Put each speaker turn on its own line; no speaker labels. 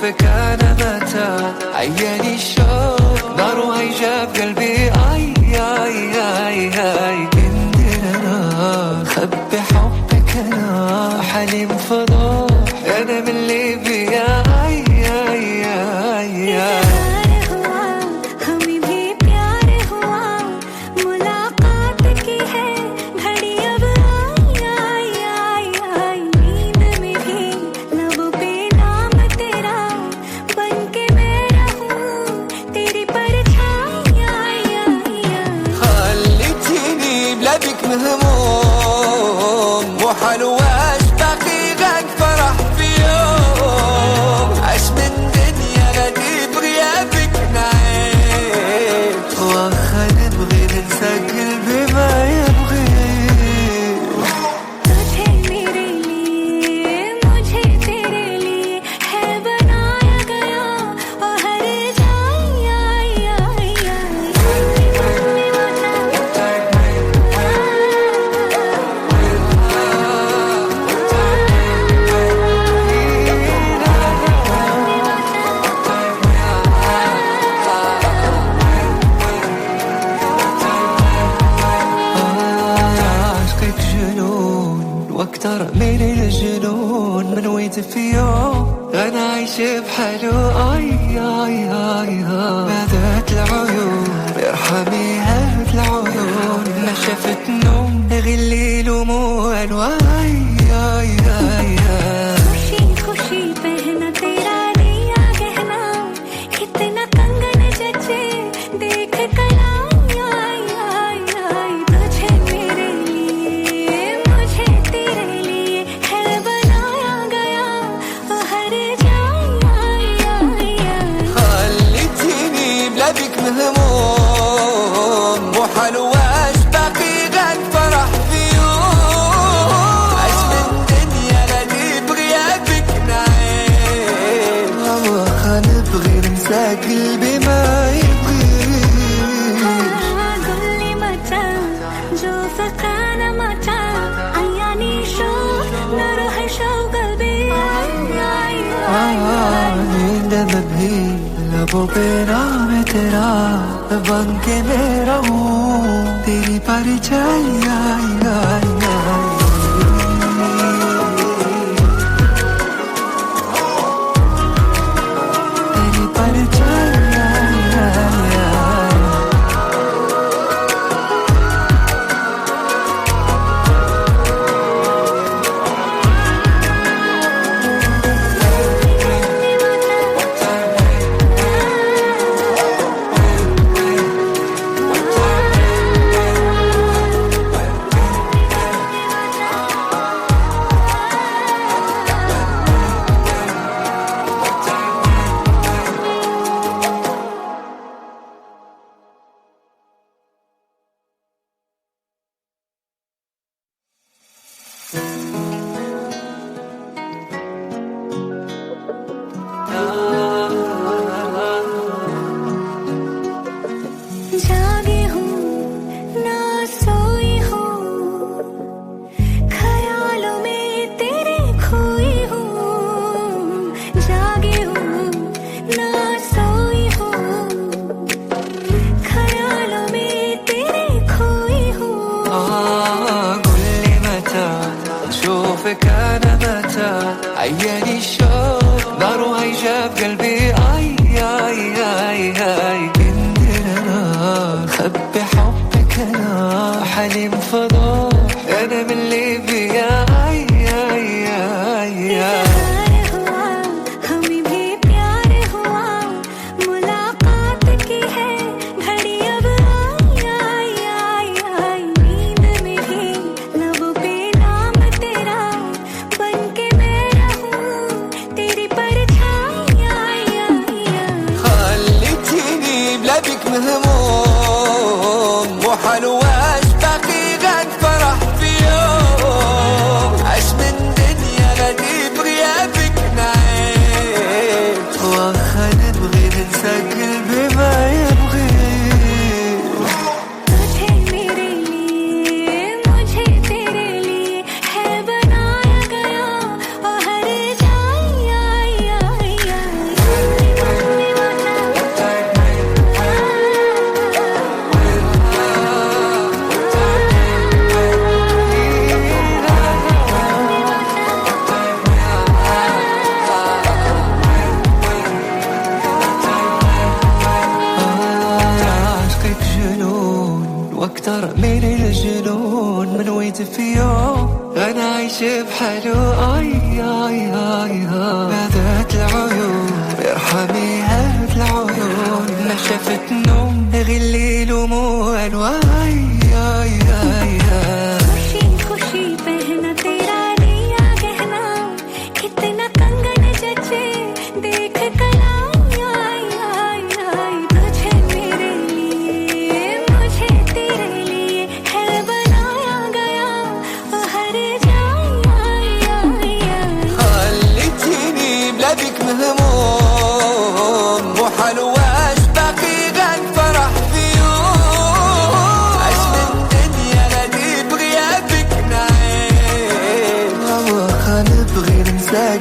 أشوفك أنا متى عياني الشوق نار وهيجاب قلبي آي آي آي آي كنت أنا خبي حبك أنا حليم فضاح أنا من ليبيا آي آي آي آي مهموم وحلواش باقي غاك فرح في يوم عاش من دنيا غادي بغيابك نعيش واخا نبغي ننسى قلبي ما يبغي واكتر من الجنون من ويت في يوم انا عايش بحاله اي اي اي بادت العيون ارحمي هاد العيون ما شافت نوم غير الليل وموال واي اي اي खुशी खुशी पहना तेरा दिया गहना कितना कंगन जचे देख कला مهموم وحلواش باقي غاك فرح في يوم عاش من دنيا غادي بغيابك نعيش واخا نبغي ننسى قلبي ما يبغيش قولي متى نشوفك انا متى عياني شوق نروح شوق قلبي नींद में भी लबों पे नाम है तेरा बन के मैं रहूं तेरी परछाई आई आई आई तेरी परछाई आई आई أشوفك أنا متى عياني الشوق نار وهيجاب قلبي آي آي آي آي كنت أنا خبي حبك أنا حليم فضاح أنا من ليبيا آي آي آي آي مهموم وحلواش باقي غاك فرح في يوم عاش من دنيا غادي بغيابك نعيش واخا نبغي ننسى قلبي ما يبغي ما